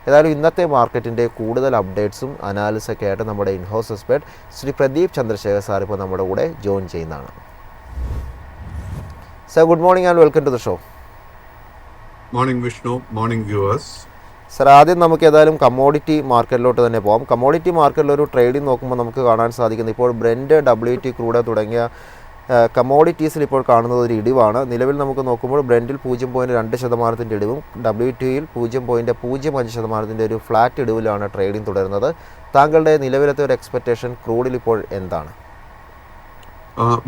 ഏതായാലും ഇന്നത്തെ മാർക്കറ്റിൻ്റെ കൂടുതൽ അപ്ഡേറ്റ്സും അനാലിസൊക്കെ ആയിട്ട് നമ്മുടെ in house expert Shri Pradeep Chandrasekhar sir ഇപ്പോൾ നമ്മുടെ കൂടെ ജോയിൻ ചെയ്യുന്നതാണ്. Sir, good morning and welcome to the show. Morning Vishnu, morning viewers. Sir, ആദ്യം നമുക്ക് ഏതായാലും കമ്മോഡിറ്റി മാർക്കറ്റിലോട്ട് തന്നെ പോകാം. കമ്മോഡിറ്റി മാർക്കറ്റിൽ ഒരു ട്രേഡിംഗ് നോക്കുമ്പോൾ നമുക്ക് കാണാൻ സാധിക്കുന്നത് ഇപ്പോൾ ബ്രെൻഡ്, WT ക്രൂഡ് തുടങ്ങിയ കമ്മോഡിറ്റീസിൽ ഇപ്പോൾ കാണുന്നത് ഒരു ഇടിവാണ്. നിലവിൽ നമുക്ക് നോക്കുമ്പോൾ ബ്രെൻഡിൽ 0.2% ഇടിവും WTയിൽ 0.05% ഒരു ഫ്ലാറ്റ് ഇടിവിലാണ് ട്രേഡിംഗ് തുടരുന്നത്. താങ്കളുടെ നിലവിലത്തെ ഒരു എക്സ്പെക്റ്റേഷൻ ക്രൂഡിൽ ഇപ്പോൾ എന്താണ്?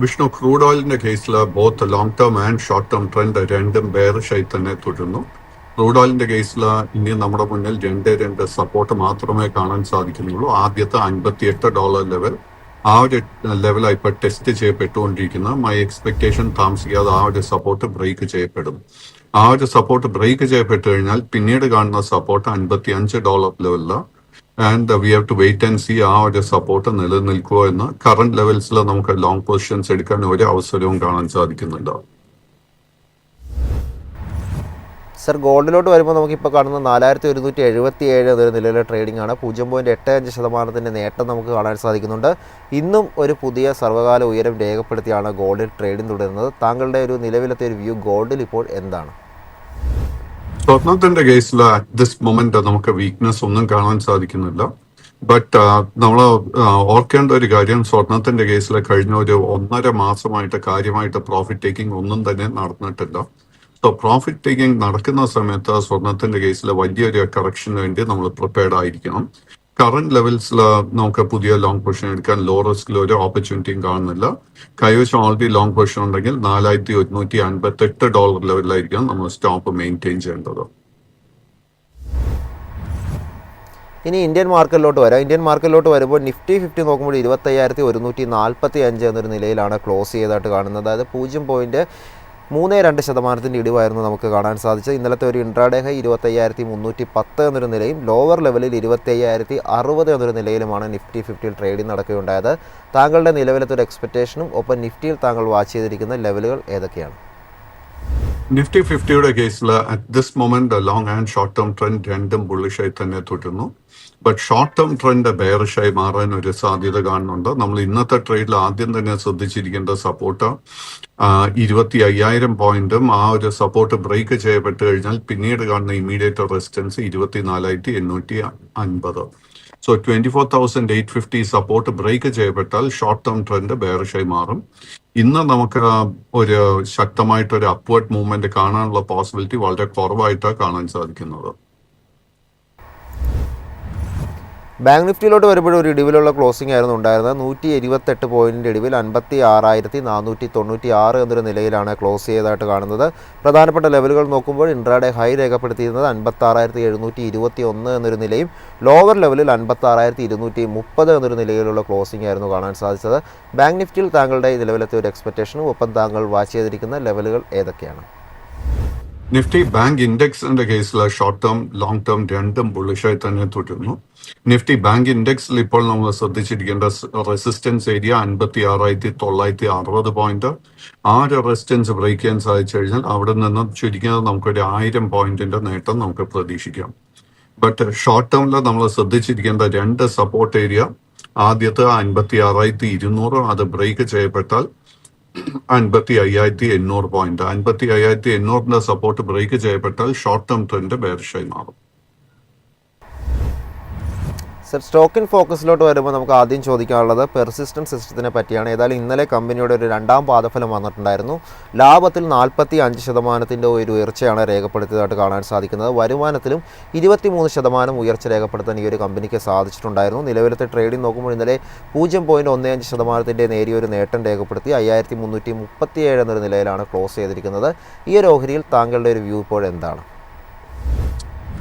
വിഷ്ണു, ക്രൂഡ് ഓയിലിന്റെ കേസിൽ both long term and short term trend രണ്ടും ബെയറിഷായി തന്നെ തുടരുന്നു. ക്രൂഡ് ഓയിലിന്റെ കേസിൽ ഇനി നമ്മുടെ മുന്നിൽ രണ്ട് സപ്പോർട്ട് മാത്രമേ കാണാൻ സാധിക്കുന്നുള്ളൂ. ആദ്യത്തെ $58 ലെവൽ, ആ ഒരു ലെവലായി ഇപ്പോൾ ടെസ്റ്റ് ചെയ്യപ്പെട്ടുകൊണ്ടിരിക്കുന്ന മൈ എക്സ്പെക്ടേഷൻ താമസിക്കാതെ ആ ഒരു സപ്പോർട്ട് ബ്രേക്ക് ചെയ്യപ്പെടും. ആ ഒരു സപ്പോർട്ട് ബ്രേക്ക് ചെയ്യപ്പെട്ടു കഴിഞ്ഞാൽ പിന്നീട് കാണുന്ന സപ്പോർട്ട് $55 ലെവലില്. And we have to wait and see ആ ഒരു സപ്പോർട്ട് നിലനിൽക്കുമോ എന്ന്. കറന്റ് ലെവൽസിൽ നമുക്ക് ലോങ് പൊസിഷൻസ് എടുക്കാൻ ഒരു അവസരവും കാണാൻ സാധിക്കുന്നുണ്ട്. സർ, ഗോൾഡിലോട്ട് വരുമ്പോൾ നമുക്കിപ്പോൾ കാണുന്ന 4177 എന്നൊരു നിലയിലെ ട്രേഡിംഗ് ആണ്. 0.85% നേട്ടം നമുക്ക് കാണാൻ സാധിക്കുന്നുണ്ട്. ഇന്നും ഒരു പുതിയ സർവ്വകാല ഉയരം രേഖപ്പെടുത്തിയാണ് ഗോൾഡിൽ ട്രേഡിംഗ് തുടരുന്നത്. താങ്കളുടെ ഒരു നിലവിലത്തെ ഒരു വ്യൂ ഗോൾഡിൽ ഇപ്പോൾ എന്താണ്? സ്വർണത്തിന്റെ കേസിൽ അറ്റ് ദിസ് മൊമെന്റ് നമുക്ക് വീക്ക്നെസ് ഒന്നും കാണാൻ സാധിക്കുന്നില്ല. ബട്ട് നമ്മൾ ഓർക്കേണ്ട ഒരു കാര്യം, സ്വർണത്തിന്റെ കേസിൽ കഴിഞ്ഞ ഒരു 1.5 മാസമായിട്ട് കാര്യമായിട്ട് പ്രോഫിറ്റ് ടേക്കിംഗ് ഒന്നും തന്നെ നടന്നിട്ടില്ല. സോ പ്രോഫിറ്റ് ടേക്കിംഗ് നടക്കുന്ന സമയത്ത് സ്വർണത്തിന്റെ കേസിൽ വലിയൊരു കറക്ഷന് വേണ്ടി നമ്മൾ പ്രിപ്പയർഡ് ആയിരിക്കണം. കറന്റ് ലെവൽസിൽ നമുക്ക് പുതിയ ലോങ് പൊസിഷൻ എടുക്കാൻ ലോ റിസ്കിൽ ഒരു ഓപ്പർച്യൂണിറ്റിയും കാണുന്നില്ല. കൈവശം ഓൾറെഡി ലോങ് പൊസിഷൻ ഉണ്ടെങ്കിൽ $4158 ലെവലിലായിരിക്കും നമ്മൾ സ്റ്റോപ്പ് മെയിൻറ്റെയിൻ ചെയ്യേണ്ടത്. ഇനി ഇന്ത്യൻ മാർക്കറ്റിലോട്ട് വരാം. ഇന്ത്യൻ മാർക്കറ്റിലോട്ട് വരുമ്പോൾ നിഫ്റ്റി 50 നോക്കുമ്പോൾ 25,145 എന്നൊരു നിലയിലാണ് ക്ലോസ് ചെയ്തതായിട്ട് കാണുന്നത്. അതായത് 0.32% ഇടിവായിരുന്നു നമുക്ക് കാണാൻ സാധിച്ചത്. ഇന്നലത്തെ ഒരു ഇൻട്രാഡേ ഹൈ 25,310 എന്നൊരു നിലയും ലോവർ ലെവലിൽ 25,060 എന്നൊരു നിലയിലുമാണ് നിഫ്റ്റി 50യിൽ ട്രേഡിംഗ് നടക്കുകയുണ്ടായത്. താങ്കളുടെ നിലവിലത്തെ ഒരു എക്സ്പെക്റ്റേഷനും ഒപ്പം നിഫ്റ്റിയിൽ താങ്കൾ വാച്ച് ചെയ്തിരിക്കുന്ന ലെവലുകൾ ഏതൊക്കെയാണ്? നിഫ്റ്റി 50യുടെ കേസിൽ at this moment long and short term trend രണ്ടും ബുള്ളിഷായി തന്നെ തുടരുന്നു. ബട്ട് ഷോർട്ട് ടേം ട്രെൻഡ് ബെയറിഷായി മാറാൻ ഒരു സാധ്യത കാണുന്നുണ്ട്. നമ്മൾ ഇന്നത്തെ ട്രേഡിൽ ആദ്യം തന്നെ ശ്രദ്ധിച്ചിരിക്കേണ്ട സപ്പോർട്ട് 25,000 പോയിന്റും ആ ഒരു സപ്പോർട്ട് ബ്രേക്ക് ചെയ്യപ്പെട്ട് കഴിഞ്ഞാൽ പിന്നീട് കാണുന്ന immediate resistance 24,850. So 24,850 support break ചെയ്യപ്പെട്ടാൽ ഷോർട്ട് ടേം ട്രെൻഡ് ബെയറിഷായി മാറും. ഇന്ന് നമുക്ക് ഒരു ശക്തമായിട്ടൊരു അപ്വേർഡ് മൂവ്മെന്റ് കാണാനുള്ള പോസിബിലിറ്റി വളരെ കുറവായിട്ടാണ് കാണാൻ സാധിക്കുന്നത്. ബാങ്ക് നിഫ്റ്റിയിലോട്ട് വരുമ്പോഴും ഒരു ഇടിവിലുള്ള ക്ലോസിംഗ് ആയിരുന്നു ഉണ്ടായിരുന്നത്. 128 പോയിന്റിൻ്റെ ഇടിവിൽ 56,496 എന്നൊരു നിലയിലാണ് ക്ലോസ് ചെയ്തതായിട്ട് കാണുന്നത്. പ്രധാനപ്പെട്ട ലെവലുകൾ നോക്കുമ്പോൾ ഇൻട്രാഡേ ഹൈ രേഖപ്പെടുത്തിയിരുന്നത് 56,721 എന്നൊരു നിലയും ലോവർ ലെവലിൽ 56,230 എന്നൊരു നിലയിലുള്ള ക്ലോസിംഗ് ആയിരുന്നു കാണാൻ സാധിച്ചത്. ബാങ്ക് നിഫ്റ്റിയിൽ താങ്കളുടെ നിലവിലത്തെ ഒരു എക്സ്പെക്റ്റേഷനും ഒപ്പം താങ്കൾ വാച്ച് ചെയ്തിരിക്കുന്ന ലെവലുകൾ ഏതൊക്കെയാണ്? നിഫ്റ്റി ബാങ്ക് ഇൻഡെക്സിന്റെ കേസിൽ ഷോർട്ട് ടേം ലോങ് ടേം രണ്ടും ബുള്ളിഷായി തന്നെ തുടരുന്നു. നിഫ്റ്റി ബാങ്ക് ഇൻഡെക്സിൽ ഇപ്പോൾ നമ്മൾ ശ്രദ്ധിച്ചിരിക്കേണ്ട റെസിസ്റ്റൻസ് ഏരിയ 56,960 പോയിന്റ്. ആ ഒരു റെസിസ്റ്റൻസ് ബ്രേക്ക് ചെയ്യാൻ സാധിച്ചു കഴിഞ്ഞാൽ അവിടെ നിന്ന് ചുരുങ്ങിയത് നമുക്കൊരു 1000 പോയിന്റിന്റെ നേട്ടം നമുക്ക് പ്രതീക്ഷിക്കാം. ബട്ട് ഷോർട്ട് ടേമിൽ നമ്മൾ ശ്രദ്ധിച്ചിരിക്കേണ്ട രണ്ട് സപ്പോർട്ട് ഏരിയ, ആദ്യത്തെ 56,200 അത് ബ്രേക്ക് ചെയ്യപ്പെട്ടാൽ 55,800 പോയിന്റ്. 55,800 സപ്പോർട്ട് ബ്രേക്ക് ചെയ്യപ്പെട്ടാൽ ഷോർട്ട് ടേം ട്രെൻഡ് ബെയറിഷായി മാറും. സർ, സ്റ്റോക്ക് ഇൻ ഫോക്കസിലോട്ട് വരുമ്പോൾ നമുക്ക് ആദ്യം ചോദിക്കാനുള്ളത് പെർസിസ്റ്റൻറ്റ് സിസ്റ്റത്തിനെ പറ്റിയാണ്. ഏതായാലും ഇന്നലെ കമ്പനിയുടെ ഒരു രണ്ടാം പാദഫലം വന്നിട്ടുണ്ടായിരുന്നു. ലാഭത്തിൽ 45% ഒരു ഉയർച്ചയാണ് രേഖപ്പെടുത്തിയതായിട്ട് കാണാൻ സാധിക്കുന്നത്. വരുമാനത്തിലും 23% ഉയർച്ച രേഖപ്പെടുത്താൻ ഈ ഒരു കമ്പനിക്ക് സാധിച്ചിട്ടുണ്ടായിരുന്നു. നിലവിലത്തെ ട്രേഡിംഗ് നോക്കുമ്പോൾ ഇന്നലെ 0.15% നേരിയൊരു നേട്ടം രേഖപ്പെടുത്തി 5,337 എന്നൊരു നിലയിലാണ് ക്ലോസ് ചെയ്തിരിക്കുന്നത്. ഈ ഒരു ഓഹരിയിൽ താങ്കളുടെ ഒരു വ്യൂ ഇപ്പോൾ എന്താണ്?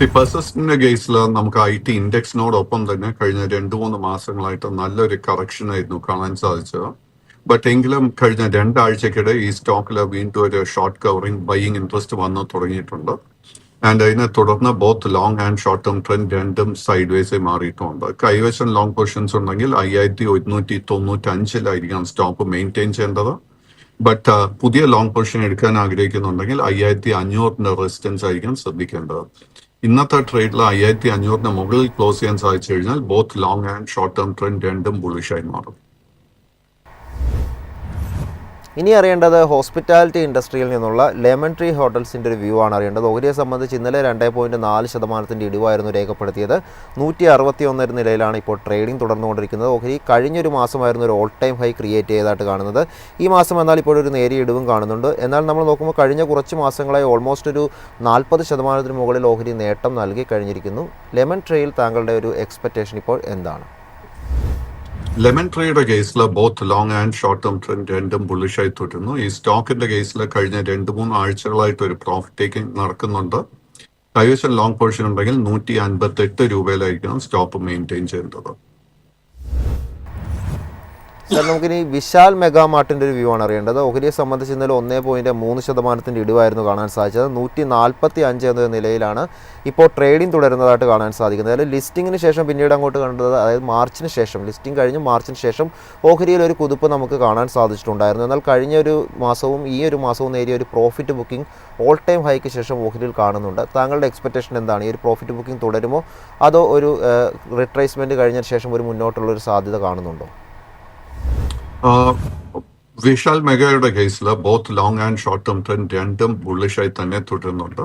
ഈ പെർസിസ്റ്റന്റിന്റെ കേസിൽ നമുക്ക് IT ഇൻഡെക്സിനോടൊപ്പം തന്നെ കഴിഞ്ഞ 2-3 മാസങ്ങളായിട്ട് നല്ലൊരു കറക്ഷൻ ആയിരുന്നു കാണാൻ സാധിച്ചത്. ബട്ട് എങ്കിലും കഴിഞ്ഞ 2 ആഴ്ചക്കിടെ ഈ സ്റ്റോക്കിൽ വീണ്ടും ഒരു ഷോർട്ട് കവറിംഗ് ബൈയിങ് ഇൻട്രസ്റ്റ് വന്നു തുടങ്ങിയിട്ടുണ്ട്. ആൻഡ് അതിനെ തുടർന്ന് both long and short term trend രണ്ടും സൈഡ് വേസ് മാറിയിട്ടുണ്ട്. കൈവശം ലോങ് പൊസിഷൻസ് ഉണ്ടെങ്കിൽ 5,195 സ്റ്റോപ്പ് മെയിൻറ്റെയിൻ ചെയ്യേണ്ടത്. ബട്ട് പുതിയ ലോങ് പൊസിഷൻ എടുക്കാൻ ആഗ്രഹിക്കുന്നുണ്ടെങ്കിൽ 5,500 റെസിസ്റ്റൻസ് ആയിരിക്കും ശ്രദ്ധിക്കേണ്ടത്. ഇന്നത്തെ ട്രേഡിൽ 5500 മുകളിൽ ക്ലോസ് ചെയ്യാൻ സാധിച്ചു കഴിഞ്ഞാൽ both long and short term trend രണ്ടും ബുള്ളിഷായി മാറും. ഇനി അറിയേണ്ടത് ഹോസ്പിറ്റാലിറ്റി ഇൻഡസ്ട്രിയിൽ നിന്നുള്ള ലെമൺ ട്രീ ഹോട്ടൽസിൻ്റെ ഒരു വ്യൂ ആണ് അറിയേണ്ടത്. ഓഹരിയെ സംബന്ധിച്ച് ഇന്നലെ 2.4% ഇടിവായിരുന്നു രേഖപ്പെടുത്തിയത്. 161 നിലയിലാണ് ഇപ്പോൾ ട്രേഡിംഗ് തുടർന്നുകൊണ്ടിരിക്കുന്നത്. ഓഹരി കഴിഞ്ഞൊരു മാസമായിരുന്നു ഒരു ഓൾ ടൈം ഹൈ ക്രിയേറ്റ് ചെയ്തതായിട്ട് കാണുന്നത്. ഈ മാസം എന്നാൽ ഇപ്പോൾ ഒരു നേരിയ ഇടിവും കാണുന്നുണ്ട്. എന്നാൽ നമ്മൾ നോക്കുമ്പോൾ കഴിഞ്ഞ കുറച്ച് മാസങ്ങളായി ഓൾമോസ്റ്റ് ഒരു 40% മുകളിൽ ഓഹരി നേട്ടം നൽകി കഴിഞ്ഞിരിക്കുന്നു. ലെമൺ ട്രീയിൽ താങ്കളുടെ ഒരു എക്സ്പെക്റ്റേഷൻ ഇപ്പോൾ എന്താണ്? ലെമൺ ട്രീയുടെ കേസിൽ both long and short term trend രണ്ടും ബുള്ളിഷായി തുടരുന്നു. ഈ സ്റ്റോക്കിന്റെ കേസിൽ കഴിഞ്ഞ 2-3 ആഴ്ചകളായിട്ട് ഒരു പ്രോഫിറ്റ് ടേക്കിംഗ് നടക്കുന്നുണ്ട്. കൈവശം ലോങ് പൊസിഷൻ ഉണ്ടെങ്കിൽ 158 രൂപയിലായിരിക്കണം സ്റ്റോപ്പ് മെയിൻറ്റെയിൻ ചെയ്യേണ്ടത്. സാർ, നമുക്കിനി വിശാൽ മെഗാ മാർട്ടിൻ്റെ ഒരു വ്യൂ ആണ് അറിയേണ്ടത്. ഓഹരിയെ സംബന്ധിച്ച് ഇന്നലെ 1.3% ഇടിവായിരുന്നു കാണാൻ സാധിച്ചത്. 145 എന്ന നിലയിലാണ് ഇപ്പോൾ ട്രേഡിംഗ് തുടരുന്നതായിട്ട് കാണാൻ സാധിക്കുന്നത്. അതായത് ലിസ്റ്റിങ്ങിന് ശേഷം പിന്നീട് അങ്ങോട്ട് കണ്ടത്, അതായത് മാർച്ചിന് ശേഷം, ലിസ്റ്റിംഗ് കഴിഞ്ഞ് മാർച്ചിന് ശേഷം ഓഹരിയിൽ ഒരു കുതിപ്പ് നമുക്ക് കാണാൻ സാധിച്ചിട്ടുണ്ടായിരുന്നു. എന്നാൽ കഴിഞ്ഞ ഒരു മാസവും ഈ ഒരു മാസവും നേരിയ ഒരു profit booking all time hike ശേഷം ഓഹരിയിൽ കാണുന്നുണ്ട്. താങ്കളുടെ എക്സ്പെക്റ്റേഷൻ എന്താണ്? ഈ ഒരു പ്രോഫിറ്റ് ബുക്കിംഗ് തുടരുമോ അതോ ഒരു റിട്രേസ്മെൻറ്റ് കഴിഞ്ഞതിന് ശേഷം ഒരു മുന്നോട്ടുള്ളൊരു സാധ്യത കാണുന്നുണ്ടോ? വിശാൽ മെഗയുടെ കേസിൽ both long and short term trend രണ്ടും ബുള്ളിഷായി തന്നെ തുടരുന്നുണ്ട്.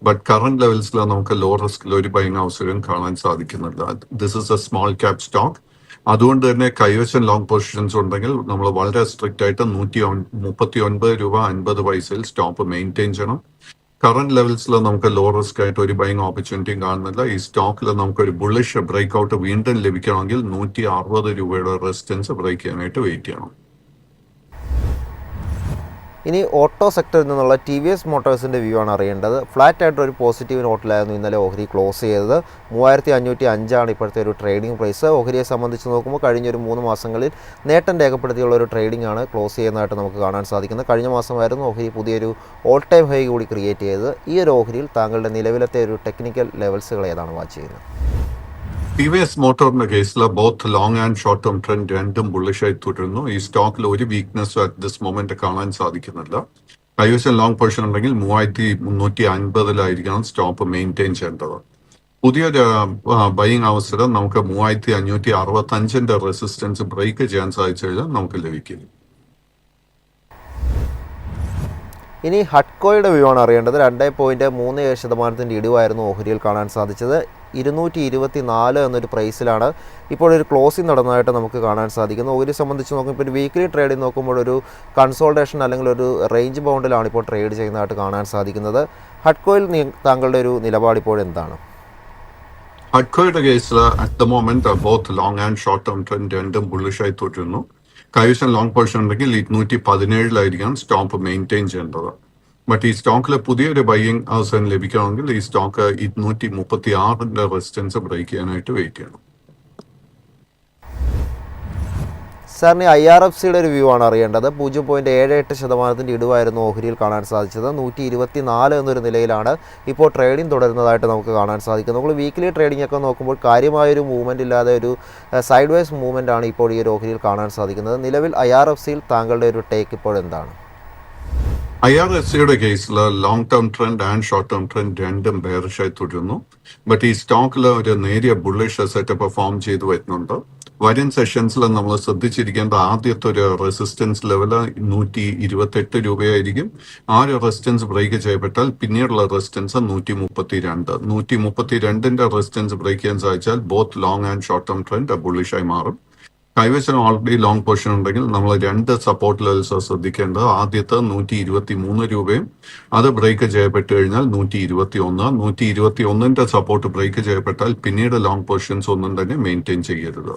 ബട്ട് കറന്റ് ലെവൽസിൽ നമുക്ക് ലോ റിസ്കിൽ ഒരു ബൈങ് അവസരം കാണാൻ സാധിക്കുന്നില്ല. This is a small cap stock. അതുകൊണ്ട് തന്നെ കൈവശം ലോങ് പൊസിഷൻസ് ഉണ്ടെങ്കിൽ നമ്മൾ വളരെ സ്ട്രിക്റ്റ് ആയിട്ട് 139 രൂപ 50 പൈസയിൽ സ്റ്റോപ്പ് മെയിൻറ്റെയിൻ ചെയ്യണം. കറന്റ് ലെവൽസിൽ നമുക്ക് ലോ റിസ്ക് ആയിട്ട് ഒരു ബൈങ് ഓപ്പർച്യൂണിറ്റിയും കാണുന്നില്ല. ഈ സ്റ്റോക്കിൽ നമുക്കൊരു ബുള്ളിഷ് ബ്രേക്ക് ഔട്ട് വീണ്ടും ലഭിക്കണമെങ്കിൽ 160 രൂപയുടെ റെസിസ്റ്റൻസ് ബ്രേക്ക് ചെയ്യാനായിട്ട് വെയിറ്റ് ചെയ്യണം. ഇനി ഓട്ടോ സെക്ടറിൽ നിന്നുള്ള TVS മോട്ടോഴ്സിൻ്റെ വ്യൂ ആണ് അറിയേണ്ടത്. ഫ്ലാറ്റ് ആയിട്ടൊരു പോസിറ്റീവ് നോട്ടിലായിരുന്നു ഇന്നലെ ഓഹരി ക്ലോസ് ചെയ്തത്. 3505 ഇപ്പോഴത്തെ ഒരു ട്രേഡിംഗ് പ്രൈസ്. ഓഹരിയെ സംബന്ധിച്ച് നോക്കുമ്പോൾ കഴിഞ്ഞൊരു 3 മാസങ്ങളിൽ നേട്ടം രേഖപ്പെടുത്തിയുള്ള ഒരു ട്രേഡിംഗ് ആണ് ക്ലോസ് ചെയ്യുന്നതായിട്ട് നമുക്ക് കാണാൻ സാധിക്കുന്നത്. കഴിഞ്ഞ മാസമായിരുന്നു ഓഹരി പുതിയൊരു ഓൾ ടൈം ഹൈ കൂടി ക്രിയേറ്റ് ചെയ്തത്. ഈ ഒരു ഓഹരിയിൽ താങ്കളുടെ നിലവിലത്തെ ഒരു ടെക്നിക്കൽ ലെവൽസുകൾ ഏതാണ് വാച്ച് ചെയ്യുന്നത്? TVS മോട്ടോറിന്റെ കേസിൽ both long and short term trend രണ്ടും ബുള്ളിഷായി തുടരുന്നു. ഈ സ്റ്റോക്കിൽ ഒരു വീക്ക്നെസ് അറ്റ് ദിസ് മൊമെന്റ് കാണാൻ സാധിക്കുന്നില്ല. കൈവശം ലോങ് പൊസിഷൻ ഉണ്ടെങ്കിൽ 3350 സ്റ്റോപ്പ് മെയിൻറ്റെയിൻ ചെയ്യേണ്ടത്. പുതിയൊരു ബൈയിങ് അവസരം നമുക്ക് 3565 റെസിസ്റ്റൻസ് ബ്രേക്ക് ചെയ്യാൻ സാധിച്ചു കഴിഞ്ഞാൽ നമുക്ക് ലഭിക്കും. ഇനി ഹഡ്കോയുടെ വ്യൂ ആണ് അറിയേണ്ടത്. 2.37% ഇടിവായിരുന്നു ഓഹരിയിൽ കാണാൻ സാധിച്ചത്. 224 എന്നൊരു പ്രൈസിലാണ് ഇപ്പോൾ ഒരു ക്ലോസിംഗ് നടന്നതായിട്ട് നമുക്ക് കാണാൻ സാധിക്കുന്നത്. ഓഹരിയെ സംബന്ധിച്ച് നോക്കുമ്പോൾ ഇപ്പോൾ ഒരു വീക്ക്ലി ട്രേഡിൽ നോക്കുമ്പോൾ ഒരു കൺസോൾട്ടേഷൻ അല്ലെങ്കിൽ ഒരു റേഞ്ച് ബൗണ്ടിലാണ് ഇപ്പോൾ ട്രേഡ് ചെയ്യുന്നതായിട്ട് കാണാൻ സാധിക്കുന്നത്. ഹഡ്കോയിൽ താങ്കളുടെ ഒരു നിലപാട് ഇപ്പോൾ എന്താണ്? ഹഡ്കോയുടെ കേസിൽ at the moment both long and short term trend രണ്ടും ബുള്ളിഷായി തുടരുന്നു. കൈവശം ലോങ് പൊസിഷൻ ഉണ്ടെങ്കിൽ 217 സ്റ്റോപ്പ് മെയിൻറ്റെയിൻ ചെയ്യേണ്ടത്. ബട്ട് ഈ സ്റ്റോക്കിൽ പുതിയൊരു ബൈയിങ് അവസരം ലഭിക്കണമെങ്കിൽ ഈ സ്റ്റോക്ക് 236 റെസിസ്റ്റൻസ് ബ്രേക്ക് ചെയ്യാനായിട്ട് വെയിറ്റ് ചെയ്യണം. സാറിന് IRFCയുടെ ഒരു വ്യൂ ആണ് അറിയേണ്ടത്. 0.78% ഇടിവായിരുന്നു ഓഹരിയിൽ കാണാൻ സാധിച്ചത്. 124 എന്നൊരു നിലയിലാണ് ഇപ്പോൾ ട്രേഡിംഗ് തുടരുന്നതായിട്ട് നമുക്ക് കാണാൻ സാധിക്കുന്നത്. നമ്മൾ വീക്ക്ലി ട്രേഡിംഗ് ഒക്കെ നോക്കുമ്പോൾ കാര്യമായൊരു മൂവ്മെൻ്റ് ഇല്ലാതെ ഒരു സൈഡ് വേസ് മൂവ്മെൻ്റ് ആണ് ഇപ്പോൾ ഈ ഒരു ഓഹരിയിൽ കാണാൻ സാധിക്കുന്നത്. നിലവിൽ IRFCയിൽ താങ്കളുടെ ഒരു ടേക്ക് ഇപ്പോൾ എന്താണ്? IRFCയുടെ കേസിൽ long term trend and short term trend രണ്ടും ബെയറിഷായി തുടരുന്നു. ബട്ട് ഈ സ്റ്റോക്കിൽ ഒരു നേരിയ ബുള്ളിഷ് സെറ്റപ്പ് ഫോം ചെയ്തു വരുന്നുണ്ട്. വരും സെഷൻസിൽ നമ്മൾ ശ്രദ്ധിച്ചിരിക്കേണ്ട ആദ്യത്തെ ഒരു റെസിസ്റ്റൻസ് ലെവല് 128 രൂപയായിരിക്കും. ആ ഒരു റെസിസ്റ്റൻസ് ബ്രേക്ക് ചെയ്യപ്പെട്ടാൽ പിന്നീടുള്ള റെസിസ്റ്റൻസ് 132. 132ന്റെ റെസിസ്റ്റൻസ് ബ്രേക്ക് ചെയ്യാൻ സാധിച്ചാൽ both long and short term trend ബുള്ളിഷായി മാറും. കൈവശം ഓൾറെഡി ലോങ് പൊസിഷൻ ഉണ്ടെങ്കിൽ നമ്മൾ 2 സപ്പോർട്ട് ലെവൽസ് ശ്രദ്ധിക്കേണ്ടത്. ആദ്യത്തെ 123 രൂപയും അത് ബ്രേക്ക് ചെയ്യപ്പെട്ട് കഴിഞ്ഞാൽ 121. 121ന്റെ സപ്പോർട്ട് ബ്രേക്ക് ചെയ്യപ്പെട്ടാൽ പിന്നീട് ലോങ് പൊസിഷൻസ് ഒന്നും തന്നെ മെയിൻറ്റെയിൻ ചെയ്യരുത്.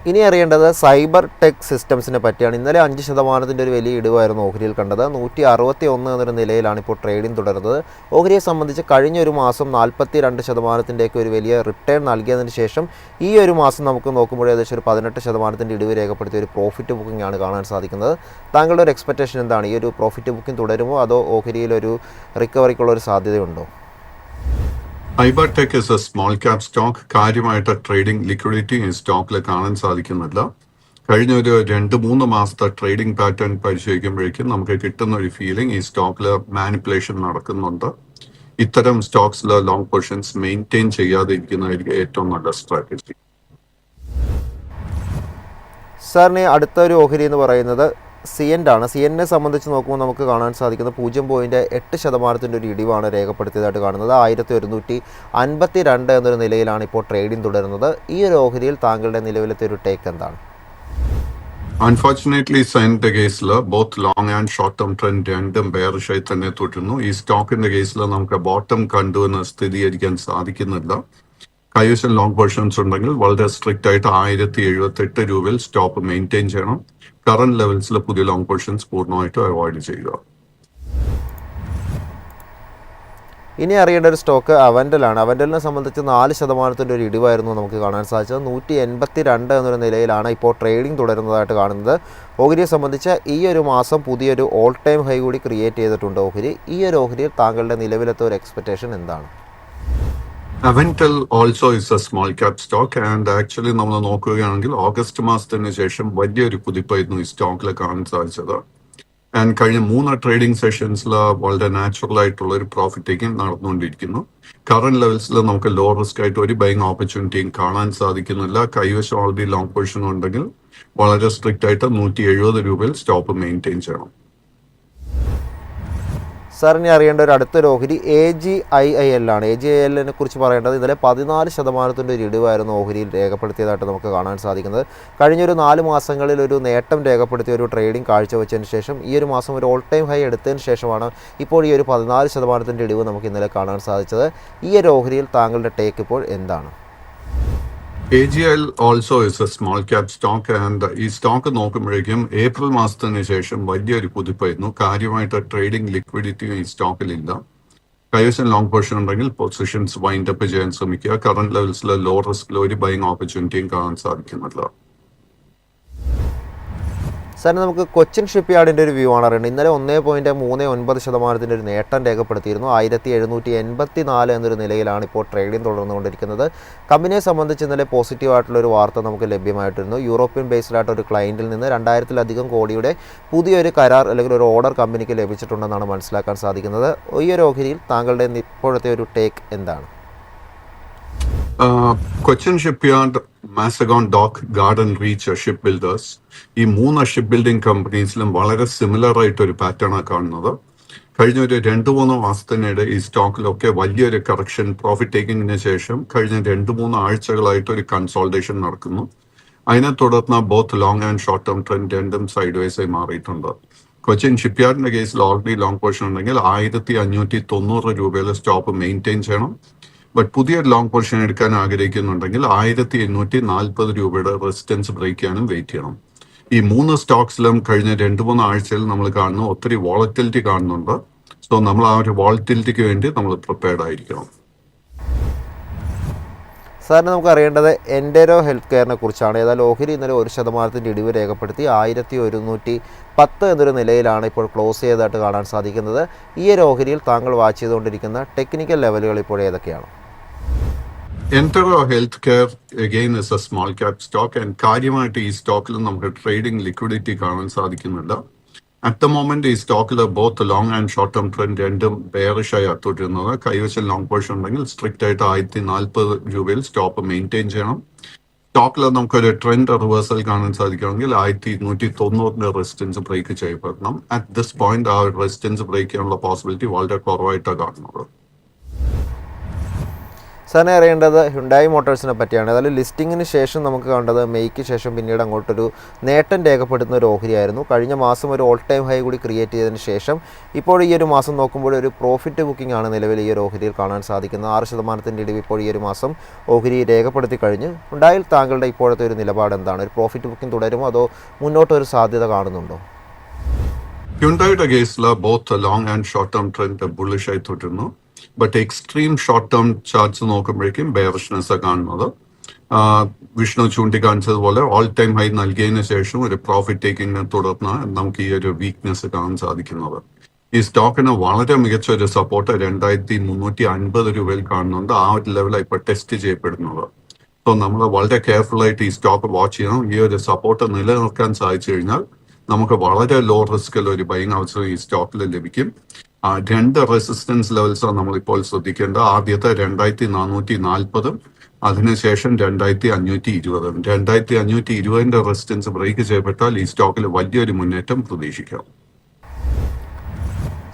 ഇനി അറിയേണ്ടത് സൈബർ ടെക് സിസ്റ്റംസിനെ പറ്റിയാണ്. ഇന്നലെ 5% ഒരു വലിയ ഇടിവായിരുന്നു ഓഹരിയിൽ കണ്ടത്. 161 എന്നൊരു നിലയിലാണ് ഇപ്പോൾ ട്രേഡിംഗ് തുടരുന്നത്. ഓഹരിയെ സംബന്ധിച്ച് കഴിഞ്ഞ ഒരു മാസം 42%-ൻ്റെയൊക്കെ ഒരു വലിയ റിട്ടേൺ നൽകിയതിന് ശേഷം ഈ ഒരു മാസം നമുക്ക് നോക്കുമ്പോൾ ഏകദേശം ഒരു 18% ഇടിവ് രേഖപ്പെടുത്തിയ ഒരു പ്രോഫിറ്റ് ബുക്കിംഗ് ആണ് കാണാൻ സാധിക്കുന്നത്. താങ്കളുടെ ഒരു എക്സ്പെക്റ്റേഷൻ എന്താണ്? ഈ ഒരു പ്രോഫിറ്റ് ബുക്കിംഗ് തുടരുമോ അതോ ഓഹരിയിലൊരു റിക്കവറിക്കുള്ള ഒരു സാധ്യതയുണ്ടോ? Cybertech is a small cap stock. കാര്യമായിട്ട് ട്രേഡിംഗ് ലിക്വിഡിറ്റി ഈ സ്റ്റോക്കിൽ കാണാൻ സാധിക്കുന്നില്ല. കഴിഞ്ഞ ഒരു 2-3 മാസത്തെ ട്രേഡിംഗ് പാറ്റേൺ പരിശോധിക്കുമ്പോഴേക്കും നമുക്ക് കിട്ടുന്ന ഒരു ഫീലിംഗ് ഈ സ്റ്റോക്കിൽ മാനിപ്പുലേഷൻ നടക്കുന്നുണ്ട്. ഇത്തരം സ്റ്റോക്സിൽ ലോങ് പൊസിഷൻസ് മെയിൻറ്റെയിൻ ചെയ്യാതെ ഇരിക്കുന്നതായിരിക്കും ഏറ്റവും നല്ല സ്ട്രാറ്റജി. സാറിന് അടുത്ത ഒരു ഓഹരി എന്ന് പറയുന്നത് സിയൻ്റ് ആണ്. സിയനെ സംബന്ധിച്ച് നോക്കുമ്പോൾ നമുക്ക് കാണാൻ സാധിക്കുന്നത് 0.8% ഒരു ഇടിവാണ് രേഖപ്പെടുത്തിയതായിട്ട് കാണുന്നത്. 1152 എന്നൊരു നിലയിലാണ് ഇപ്പോൾ ട്രേഡിംഗ് തുടരുന്നത്. ഈ ഒരു ഓഹരിയിൽ താങ്കളുടെ നിലവിലത്തെ ഒരു ടേക്ക് എന്താണ്? അൺഫോർച്ചുനേറ്റ്ലി സെൻ്റെ കേസിൽ both long and short term trend രണ്ടും ബെയറിഷായി തന്നെ തുടരുന്നു. ഈ സ്റ്റോക്കിന്റെ കേസിൽ നമുക്ക് ബോട്ടം കണ്ടു എന്ന് സ്ഥിരീകരിക്കാൻ സാധിക്കുന്നില്ല. കൈവശം ലോങ് പൊസിഷൻസ് ഉണ്ടെങ്കിൽ വളരെ സ്ട്രിക്റ്റ് ആയിട്ട് 1078 രൂപയിൽ സ്റ്റോപ്പ് മെയിൻറ്റെയിൻ ചെയ്യണം. കറന്റ് ലെവൽസിൽ പുതിയ ലോങ് പൊസിഷൻസ് പൂർണ്ണമായിട്ടും അവോയ്ഡ് ചെയ്യുക. ഇനി അറിയേണ്ട ഒരു സ്റ്റോക്ക് അവൻ്റലാണ്. അവൻ്റലിനെ സംബന്ധിച്ച് 4% ഒരു ഇടിവായിരുന്നു നമുക്ക് കാണാൻ സാധിച്ചത്. 182 എന്നൊരു നിലയിലാണ് ഇപ്പോൾ ട്രേഡിംഗ് തുടരുന്നതായിട്ട് കാണുന്നത്. ഓഹരിയെ സംബന്ധിച്ച് ഈ ഒരു മാസം പുതിയൊരു ഓൾ ടൈം ഹൈ കൂടി ക്രിയേറ്റ് ചെയ്തിട്ടുണ്ട് ഓഹരി. ഈ ഒരു ഓഹരിയിൽ താങ്കളുടെ നിലവിലത്തെ ഒരു എക്സ്പെക്റ്റേഷൻ എന്താണ്? Avantel also is a small cap stock and actually നമ്മൾ നോക്കുകയാണെങ്കിൽ ഓഗസ്റ്റ് മാസത്തിന് ശേഷം വലിയൊരു കുതിപ്പായിരുന്നു ഈ സ്റ്റോക്കിൽ കാണാൻ സാധിച്ചത്. ആൻഡ് കഴിഞ്ഞ 3 ട്രേഡിംഗ് സെഷൻസിൽ വളരെ നാച്ചുറൽ ആയിട്ടുള്ള ഒരു പ്രോഫിറ്റ് ടേക്കിംഗ് നടന്നുകൊണ്ടിരിക്കുന്നു. കറന്റ് ലെവൽസിൽ നമുക്ക് ലോ റിസ്ക് ആയിട്ട് ഒരു ബൈങ് ഓപ്പർച്യൂണിറ്റിയും കാണാൻ സാധിക്കുന്നില്ല. കൈവശം ഓൾറെഡി ലോങ് പൊസിഷൻ ഉണ്ടെങ്കിൽ വളരെ സ്ട്രിക്റ്റ് ആയിട്ട് 170 രൂപയിൽ സ്റ്റോപ്പ് മെയിൻറ്റെയിൻ ചെയ്യണം. സാറിന് അറിയേണ്ട ഒരു അടുത്തൊരു ഓഹരി AGIIL ആണ്. AGIILനെ കുറിച്ച് പറയേണ്ടത് ഇന്നലെ 14% ഒരു ഇടിവായിരുന്നു ഓഹരിയിൽ രേഖപ്പെടുത്തിയതായിട്ട് നമുക്ക് കാണാൻ സാധിക്കുന്നത്. കഴിഞ്ഞൊരു 4 മാസങ്ങളിൽ ഒരു നേട്ടം രേഖപ്പെടുത്തിയ ഒരു ട്രേഡിംഗ് കാഴ്ചവെച്ചതിന് ശേഷം ഈ ഒരു മാസം ഒരു ഓൾ ടൈം ഹൈ എടുത്തതിന് ശേഷമാണ് ഇപ്പോൾ ഈ ഒരു 14% ഇടിവ് നമുക്ക് ഇന്നലെ കാണാൻ സാധിച്ചത്. ഈ ഒരു ഓഹരിയിൽ താങ്കളുടെ ടേക്ക് ഇപ്പോൾ എന്താണ്? AGIL also is a small cap stock and ഈ സ്റ്റോക്ക് നോക്കുമ്പോഴേക്കും ഏപ്രിൽ മാസത്തിന് ശേഷം വലിയൊരു കുതിപ്പായിരുന്നു. കാര്യമായിട്ട് ട്രേഡിംഗ് ലിക്വിഡിറ്റിയും ഈ സ്റ്റോക്കിലില്ല. കൈവശം ലോങ് പൊസിഷൻ ഉണ്ടെങ്കിൽ പൊസിഷൻസ് വൈൻഡ് അപ്പ് ചെയ്യാൻ ശ്രമിക്കുക. കറന്റ് ലെവൽസിൽ ലോ റിസ്കിൽ ഒരു ബൈങ് ഓപ്പർച്യൂണിറ്റിയും കാണാൻ സാധിക്കുന്നില്ല. സാറിന് നമുക്ക് കൊച്ചിൻ ഷിപ്പ് യാർഡിൻ്റെ ഒരു വ്യൂ ആണ് അറിയേണ്ടത്. ഇന്നലെ 1.39% ഒരു നേട്ടം രേഖപ്പെടുത്തിയിരുന്നു. 1784 എന്നൊരു നിലയിലാണ് ഇപ്പോൾ ട്രേഡിംഗ് തുടർന്നുകൊണ്ടിരിക്കുന്നത്. കമ്പനിയെ സംബന്ധിച്ച് ഇന്നലെ പോസിറ്റീവായിട്ടുള്ളൊരു വാർത്ത നമുക്ക് ലഭ്യമായിട്ടിരുന്നു. യൂറോപ്യൻ ബേസ്ഡായിട്ട് ഒരു ക്ലയൻറ്റിൽ നിന്ന് 2000-ലധികം കോടിയുടെ പുതിയൊരു കരാർ അല്ലെങ്കിൽ ഒരു ഓർഡർ കമ്പനിക്ക് ലഭിച്ചിട്ടുണ്ടെന്നാണ് മനസ്സിലാക്കാൻ സാധിക്കുന്നത്. ഈ ഒരു ഓഹരിയിൽ താങ്കളുടെ ഇപ്പോഴത്തെ ഒരു ടേക്ക് എന്താണ്? Cochin shipyard, Mazagon dock, garden reach ship builders, ഈ 3 ഷിപ്പ് ബിൽഡിംഗ് കമ്പനീസിലും വളരെ സിമിലർ ആയിട്ട് ഒരു പാറ്റേണാണ് കാണുന്നത്. കഴിഞ്ഞ ഒരു 2-3 മാസത്തിനിടെ ഈ സ്റ്റോക്കിലൊക്കെ വലിയൊരു കറക്ഷൻ പ്രോഫിറ്റ് ടേക്കിങ്ങിന് ശേഷം കഴിഞ്ഞ 2-3 ആഴ്ചകളായിട്ട് ഒരു കൺസോൾട്ടേഷൻ നടക്കുന്നു. അതിനെ തുടർന്ന് both long and short term trend രണ്ടും സൈഡ് വൈസ് ആയി മാറിയിട്ടുണ്ട്. കൊച്ചിൻ ഷിപ്പ്യാർഡിന്റെ കേസിൽ ഓൾറെഡി ലോങ് പൊസിഷൻ ഉണ്ടെങ്കിൽ 1590 രൂപയിൽ സ്റ്റോപ്പ് മെയിൻറ്റെയിൻ ചെയ്യണം. ബട്ട് പുതിയ ലോങ് പൊസിഷൻ എടുക്കാൻ ആഗ്രഹിക്കുന്നുണ്ടെങ്കിൽ 1840 രൂപയുടെ റെസിസ്റ്റൻസ് ബ്രേക്ക് ചെയ്യാനും വെയിറ്റ് ചെയ്യണം. ഈ 3 സ്റ്റോക്സിലും കഴിഞ്ഞ 2-3 ആഴ്ചയിൽ നമ്മൾ കാണുന്നു ഒത്തിരി വോളറ്റിലിറ്റി കാണുന്നുണ്ട്. സോ നമ്മൾ ആ ഒരു വോളറ്റിലിറ്റിക്ക് വേണ്ടി നമ്മൾ പ്രിപ്പയർഡ് ആയിരിക്കണം. സാറിന് നമുക്ക് അറിയേണ്ടത് എൻഡെറോ ഹെൽത്ത് കെയറിനെ കുറിച്ചാണ്. ഏതായാലും ഓഹരി ഇന്നലെ 1% ഇടിവ് രേഖപ്പെടുത്തി 1110 എന്നൊരു നിലയിലാണ് ഇപ്പോൾ ക്ലോസ് ചെയ്തതായിട്ട് കാണാൻ സാധിക്കുന്നത്. ഈ ഒരു ഓഹരിയിൽ താങ്കൾ വാച്ച് ചെയ്തുകൊണ്ടിരിക്കുന്ന ടെക്നിക്കൽ ലെവലുകൾ ഇപ്പോൾ ഏതൊക്കെയാണ്? Entero health care again is a small cap stock and കാര്യമായിട്ട് ഈ സ്റ്റോക്കിൽ നമുക്ക് ട്രേഡിംഗ് ലിക്വിഡിറ്റി കാണാൻ സാധിക്കുന്നില്ല. അറ്റ് ദ മൊമെന്റ് ഈ സ്റ്റോക്കിൽ both long and short term trend രണ്ടും ബെയറിഷായി തുടരുന്നത്. കൈവശം ലോങ് പൊസിഷൻ ഉണ്ടെങ്കിൽ സ്ട്രിക്റ്റ് ആയിട്ട് 1040 രൂപയിൽ സ്റ്റോപ്പ് മെയിൻറ്റെയിൻ ചെയ്യണം. സ്റ്റോക്കിൽ നമുക്കൊരു ട്രെൻഡ് റിവേഴ്സൽ കാണാൻ സാധിക്കുകയാണെങ്കിൽ 1290 റെസിസ്റ്റൻസ് ബ്രേക്ക് ചെയ്യപ്പെടണം. അറ്റ് ദിസ് പോയിന്റ് ആ റെസിസ്റ്റൻസ് ബ്രേക്ക് ചെയ്യാനുള്ള പോസിബിലിറ്റി വളരെ കുറവായിട്ടാണ് കാണുന്നത്. സാറിനെ അറിയേണ്ടത് ഹ്യുണ്ടായി മോട്ടോഴ്സിനെ പറ്റിയാണ്. അതായത് ലിസ്റ്റിങ്ങിന് ശേഷം നമുക്ക് കണ്ടത് മെയ്ക്ക് ശേഷം പിന്നീട് അങ്ങോട്ടൊരു നേട്ടം രേഖപ്പെടുത്തുന്ന ഒരു ഓഹരിയായിരുന്നു. കഴിഞ്ഞ മാസം ഒരു ഓൾ ടൈം ഹൈ കൂടി ക്രിയേറ്റ് ചെയ്തതിന് ശേഷം ഇപ്പോൾ ഈ ഒരു മാസം നോക്കുമ്പോൾ ഒരു പ്രോഫിറ്റ് ബുക്കിംഗ് ആണ് നിലവിൽ ഈ ഒരു ഓഹരിയിൽ കാണാൻ സാധിക്കുന്നത്. 6% ഇടിവ് ഇപ്പോൾ ഈ ഒരു മാസം ഓഹരി രേഖപ്പെടുത്തി കഴിഞ്ഞ്. ഹ്യുണ്ടായിൽ താങ്കളുടെ ഇപ്പോഴത്തെ ഒരു നിലപാട് എന്താണ്? ഒരു പ്രോഫിറ്റ് ബുക്കിംഗ് തുടരുമോ അതോ മുന്നോട്ടൊരു സാധ്യത കാണുന്നുണ്ടോ? ഹ്യുണ്ടായിയുടെ കേസിൽ both long and short term trend ബുള്ളിഷായി തുടരുന്നു. But extreme short term charts നോക്കുമ്പോഴേക്കും ബെയറിഷ്നെസ് കാണുന്നത്. വിഷ്ണു ചൂണ്ടിക്കാണിച്ചതുപോലെ ഓൾ ടൈം ഹൈ നൽകിയതിനു ശേഷം ഒരു പ്രോഫിറ്റ് ടേക്കിങ്ങിനെ തുടർന്ന് നമുക്ക് ഈ ഒരു വീക്ക്നെസ് കാണാൻ സാധിക്കുന്നത്. ഈ സ്റ്റോക്കിന് വളരെ മികച്ച ഒരു സപ്പോർട്ട് 2350 രൂപയിൽ കാണുന്നുണ്ട്. ആ ഒരു ലെവലാണ് ഇപ്പോൾ ടെസ്റ്റ് ചെയ്യപ്പെടുന്നത്. സോ നമ്മൾ വളരെ കെയർഫുൾ ആയിട്ട് ഈ സ്റ്റോക്ക് വാച്ച് ചെയ്യണം. ഈ ഒരു സപ്പോർട്ട് നിലനിർത്താൻ സാധിച്ചു കഴിഞ്ഞാൽ നമുക്ക് വളരെ ലോ റിസ്കിൽ ഒരു ബൈങ് അവസരം ഈ സ്റ്റോക്കിൽ ലഭിക്കും. രണ്ട് റെസിസ്റ്റൻസ് ലെവൽസാണ് നമ്മളിപ്പോൾ ശ്രദ്ധിക്കേണ്ടത്. ആദ്യത്തെ 2440, അതിനുശേഷം 2520. 2520 റെസിസ്റ്റൻസ് ബ്രേക്ക് ചെയ്യപ്പെട്ടാൽ ഈ സ്റ്റോക്കിൽ വലിയൊരു മുന്നേറ്റം പ്രതീക്ഷിക്കാം.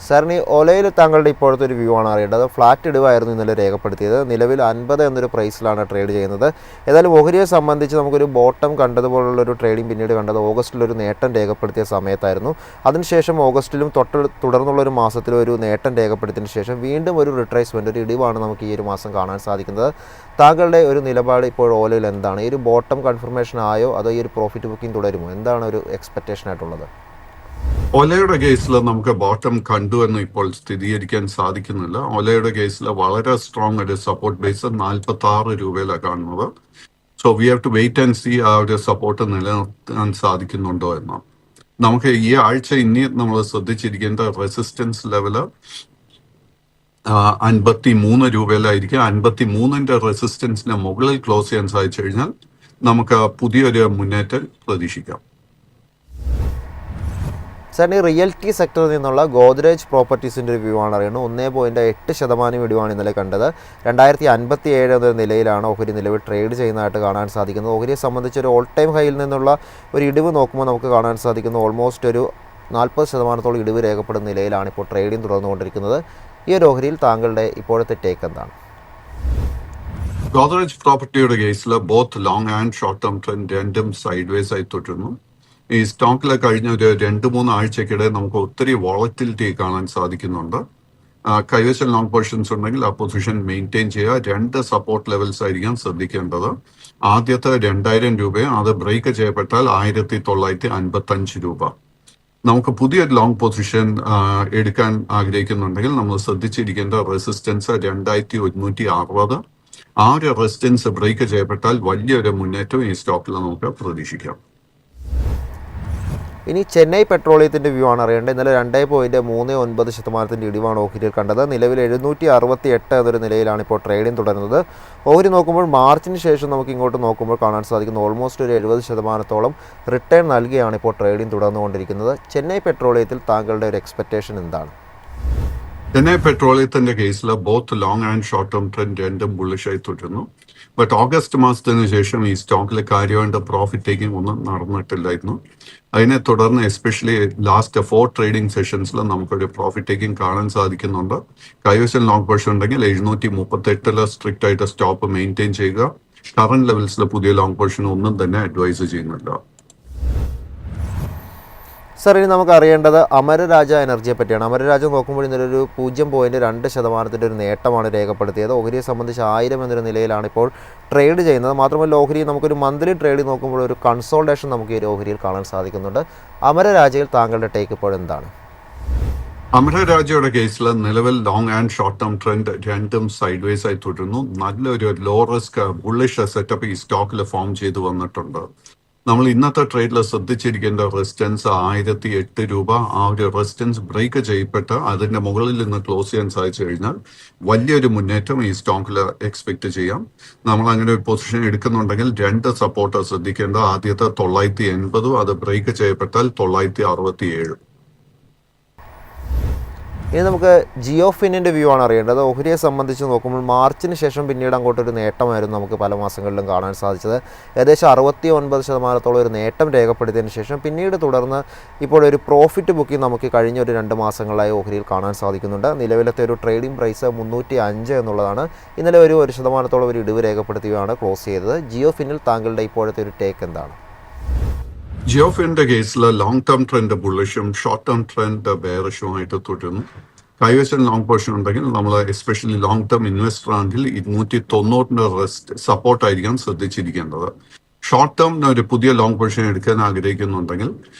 സാറിന് ഓലയിൽ താങ്കളുടെ ഇപ്പോഴത്തെ ഒരു വ്യൂ ആണ് അറിയേണ്ടത്. ഫ്ലാറ്റ് ഇടിവായിരുന്നു ഇന്നലെ രേഖപ്പെടുത്തിയത്. നിലവിൽ 50 എന്നൊരു പ്രൈസിലാണ് ട്രേഡ് ചെയ്യുന്നത്. ഏതായാലും ഓഹരിയെ സംബന്ധിച്ച് നമുക്കൊരു ബോട്ടം കണ്ടതുപോലുള്ളൊരു ട്രേഡിംഗ് പിന്നീട് കണ്ടത് ഓഗസ്റ്റിലൊരു നേട്ടം രേഖപ്പെടുത്തിയ സമയത്തായിരുന്നു. അതിനുശേഷം ഓഗസ്റ്റിലും തുടർന്നുള്ളൊരു മാസത്തിലും ഒരു നേട്ടം രേഖപ്പെടുത്തിയതിന് ശേഷം വീണ്ടും ഒരു റിട്രേസ്മെൻറ്റ്, ഒരു ഇടിവാണ് നമുക്ക് ഈ ഒരു മാസം കാണാൻ സാധിക്കുന്നത്. താങ്കളുടെ ഒരു നിലപാട് ഇപ്പോൾ ഓലയിൽ എന്താണ്? ഈ ഒരു ബോട്ടം കൺഫർമേഷൻ ആയോ അതോ ഈ ഒരു പ്രോഫിറ്റ് ബുക്കിംഗ് തുടരുമോ? എന്താണ് ഒരു എക്സ്പെക്റ്റേഷൻ ആയിട്ടുള്ളത്? ഒലയുടെ കേസിൽ നമുക്ക് ബോട്ടം കണ്ടു എന്ന് ഇപ്പോൾ സ്ഥിരീകരിക്കാൻ സാധിക്കുന്നില്ല. ഒലയുടെ കേസിൽ വളരെ സ്ട്രോങ് ഒരു സപ്പോർട്ട് ബേസ് 46 രൂപയിലാണ് കാണുന്നത്. So we have to wait and see ആ ഒരു സപ്പോർട്ട് നിലനിർത്താൻ സാധിക്കുന്നുണ്ടോ എന്ന്. നമുക്ക് ഈ ആഴ്ച ഇനി നമ്മൾ ശ്രദ്ധിച്ചിരിക്കേണ്ട റെസിസ്റ്റൻസ് ലെവല് 53 രൂപയിലായിരിക്കും. 53ന്റെ റെസിസ്റ്റൻസിന് മുകളിൽ ക്ലോസ് ചെയ്യാൻ സാധിച്ചു കഴിഞ്ഞാൽ നമുക്ക് പുതിയൊരു മുന്നേറ്റം പ്രതീക്ഷിക്കാം. സാറിന് റിയൽറ്റി സെക്ടറിൽ നിന്നുള്ള ഗോദ്രേജ് പ്രോപ്പർട്ടീസിൻ്റെ ഒരു വ്യൂ ആണ് അറിയുന്നത്. 1.8% ഇടിവാണ് ഇന്നലെ കണ്ടത്. 2057 എന്ന നിലയിലാണ് ഓഹരി നിലവിൽ ട്രേഡ് ചെയ്യുന്നതായിട്ട് കാണാൻ സാധിക്കുന്നത്. ഓഹരിയെ സംബന്ധിച്ച് ഒരു ഓൾ ടൈം ഹൈയിൽ നിന്നുള്ള ഒരു ഇടിവ് നോക്കുമ്പോൾ നമുക്ക് കാണാൻ സാധിക്കുന്നത് ഓൾമോസ്റ്റ് ഒരു 40% ഇടിവ് രേഖപ്പെടുന്ന നിലയിലാണ് ഇപ്പോൾ ട്രേഡിംഗ് തുടർന്നുകൊണ്ടിരിക്കുന്നത്. ഈ ഒരു ഓഹരിയിൽ താങ്കളുടെ ഇപ്പോഴത്തെ ടേക്ക് എന്താണ്? ഗോദ്രേജ് പ്രോപ്പർട്ടിയുടെ കേസിൽ both long and short term trend രണ്ടും സൈഡ് വേസ് ആയി തുടരുന്നു. ഈ സ്റ്റോക്കിൽ കഴിഞ്ഞ ഒരു 2-3 ആഴ്ചക്കിടെ നമുക്ക് ഒത്തിരി വോളറ്റിലിറ്റി കാണാൻ സാധിക്കുന്നുണ്ട്. കൈവശം ലോങ് പൊസിഷൻസ് ഉണ്ടെങ്കിൽ ആ പൊസിഷൻ മെയിൻറ്റെയിൻ ചെയ്യുക. 2 സപ്പോർട്ട് ലെവൽസ് ആയിരിക്കും ശ്രദ്ധിക്കേണ്ടത്. ആദ്യത്തെ 2000 രൂപയും അത് ബ്രേക്ക് ചെയ്യപ്പെട്ടാൽ 1955 രൂപ. നമുക്ക് പുതിയൊരു ലോങ് പൊസിഷൻ എടുക്കാൻ ആഗ്രഹിക്കുന്നുണ്ടെങ്കിൽ നമ്മൾ ശ്രദ്ധിച്ചിരിക്കേണ്ട റെസിസ്റ്റൻസ് 2160. ആ ഒരു റെസിസ്റ്റൻസ് ബ്രേക്ക് ചെയ്യപ്പെട്ടാൽ വലിയൊരു മുന്നേറ്റം ഈ സ്റ്റോക്കിൽ നമുക്ക് പ്രതീക്ഷിക്കാം. ഇനി ചെന്നൈ പെട്രോളിയത്തിൻ്റെ വ്യൂ ആണ് അറിയേണ്ടത്. ഇന്നലെ 2.39% ഇടിവാണ് ഓഹരിയിൽ കണ്ടത്. നിലവിൽ 768 എന്നൊരു നിലയിലാണ് ഇപ്പോൾ ട്രേഡിംഗ് തുടരുന്നത്. ഓഹരി നോക്കുമ്പോൾ മാർച്ചിന് ശേഷം നമുക്ക് ഇങ്ങോട്ട് നോക്കുമ്പോൾ കാണാൻ സാധിക്കുന്നു ഓൾമോസ്റ്റ് ഒരു 70% റിട്ടേൺ നൽകിയാണ് ഇപ്പോൾ ട്രേഡിംഗ് തുടർന്നുകൊണ്ടിരിക്കുന്നത്. ചെന്നൈ പെട്രോളിയത്തിൽ താങ്കളുടെ ഒരു എക്സ്പെക്റ്റേഷൻ എന്താണ്? ചെന്നൈ പെട്രോളിയത്തിന്റെ കേസിൽ both long and short term trend രണ്ടും ബുള്ളിഷായി തുടരുന്നു. ബട്ട് ഓഗസ്റ്റ് മാസത്തിന് ശേഷം ഈ സ്റ്റോക്കിൽ കാര്യമായിട്ട് പ്രോഫിറ്റ് ടേക്കിംഗ് ഒന്നും നടന്നിട്ടില്ലായിരുന്നു. അതിനെ തുടർന്ന് എസ്പെഷ്യലി ലാസ്റ്റ് 4 ട്രേഡിംഗ് സെഷൻസിൽ നമുക്കൊരു പ്രോഫിറ്റ് ടേക്കിംഗ് കാണാൻ സാധിക്കുന്നുണ്ട്. കൈവശം ലോങ് പൊസിഷൻ ഉണ്ടെങ്കിൽ 738 സ്ട്രിക്റ്റ് ആയിട്ട് സ്റ്റോപ്പ് മെയിൻറ്റെയിൻ ചെയ്യുക. കറന്റ് ലെവൽസിൽ പുതിയ ലോങ് പൊസിഷൻ ഒന്നും തന്നെ അഡ്വൈസ് ചെയ്യുന്നില്ല. സാർ, ഇനി നമുക്ക് അറിയേണ്ടത് അമരരാജ എനർജിയെ പറ്റിയാണ്. അമരരാജ നോക്കുമ്പോൾ ഇന്നലെ ഒരു 0.2% ഒരു നേട്ടമാണ് രേഖപ്പെടുത്തിയത്. ഓഹരിയെ സംബന്ധിച്ച് 1000 എന്നൊരു നിലയിലാണ് ഇപ്പോൾ ട്രേഡ് ചെയ്യുന്നത്. മാത്രമല്ല ഓഹരി നമുക്കൊരു മന്ത്ലി ട്രേഡ് നോക്കുമ്പോൾ ഒരു കൺസോൾട്ടേഷൻ നമുക്ക് ഈ ഓഹരിയിൽ കാണാൻ സാധിക്കുന്നുണ്ട്. അമരരാജയിൽ താങ്കളുടെ ടേക്ക് ഇപ്പോൾ എന്താണ്? അമരരാജയുടെ കേസിൽ നിലവിൽ long and short term trend രണ്ടും സൈഡ് വേസ് ആയി തുടരുന്നു. നല്ലൊരു ലോ റിസ്ക് ബുള്ളിഷ് സെറ്റപ്പ് ഈ സ്റ്റോക്കിൽ ഫോം ചെയ്തു വന്നിട്ടുണ്ട്. നമ്മൾ ഇന്നത്തെ ട്രേഡിൽ ശ്രദ്ധിച്ചിരിക്കേണ്ട റെസിസ്റ്റൻസ് 1008 രൂപ. ആ ഒരു റെസിസ്റ്റൻസ് ബ്രേക്ക് ചെയ്യപ്പെട്ട് അതിന്റെ മുകളിൽ നിന്ന് ക്ലോസ് ചെയ്യാൻ സാധിച്ചു കഴിഞ്ഞാൽ വലിയൊരു മുന്നേറ്റം ഈ സ്റ്റോക്കിൽ എക്സ്പെക്ട് ചെയ്യാം. നമ്മൾ അങ്ങനെ ഒരു പൊസിഷൻ എടുക്കുന്നുണ്ടെങ്കിൽ 2 സപ്പോർട്ട് ശ്രദ്ധിക്കേണ്ട. ആദ്യത്തെ 980, അത് ബ്രേക്ക് ചെയ്യപ്പെട്ടാൽ 967. ഇനി നമുക്ക് ജിയോ ഫിന്നിൻ്റെ വ്യൂ ആണ് അറിയേണ്ടത്. ഓഹരിയെ സംബന്ധിച്ച് നോക്കുമ്പോൾ മാർച്ചിന് ശേഷം പിന്നീട് അങ്ങോട്ടൊരു നേട്ടമായിരുന്നു നമുക്ക് പല മാസങ്ങളിലും കാണാൻ സാധിച്ചത്. ഏകദേശം 69% ഒരു നേട്ടം രേഖപ്പെടുത്തിയതിന് ശേഷം പിന്നീട് തുടർന്ന് ഇപ്പോൾ ഒരു പ്രോഫിറ്റ് ബുക്കിംഗ് നമുക്ക് കഴിഞ്ഞ ഒരു 2 മാസങ്ങളായി ഓഹരിയിൽ കാണാൻ സാധിക്കുന്നുണ്ട്. നിലവിലത്തെ ഒരു ട്രേഡിംഗ് പ്രൈസ് 305 എന്നുള്ളതാണ്. ഇന്നലെ ഒരു 1% ഒരു ഇടിവ് രേഖപ്പെടുത്തുകയാണ് ക്ലോസ് ചെയ്തത്. ജിയോ ഫിന്നിൽ താങ്കളുടെ ഇപ്പോഴത്തെ ഒരു ടേക്ക് എന്താണ്? ജിയോ ഫിന്റെ കേസിൽ ലോങ് ടേം ട്രെൻഡ് ബുള്ളിഷും ഷോർട്ട് ടേം ട്രെൻഡ് ബെയറിഷുമായിട്ട് തുടരുന്നു. കൈവശം ലോങ് പൊസിഷൻ ഉണ്ടെങ്കിൽ നമ്മൾ എസ്പെഷ്യലി ലോങ് ടേം ഇൻവെസ്റ്റർ ആണെങ്കിൽ 290 സപ്പോർട്ടായിരിക്കാം ശ്രദ്ധിച്ചിരിക്കേണ്ടത്. ഷോർട്ട് ടേമിന് ഒരു പുതിയ ലോങ് പൊസിഷൻ എടുക്കാൻ ആഗ്രഹിക്കുന്നുണ്ടെങ്കിൽ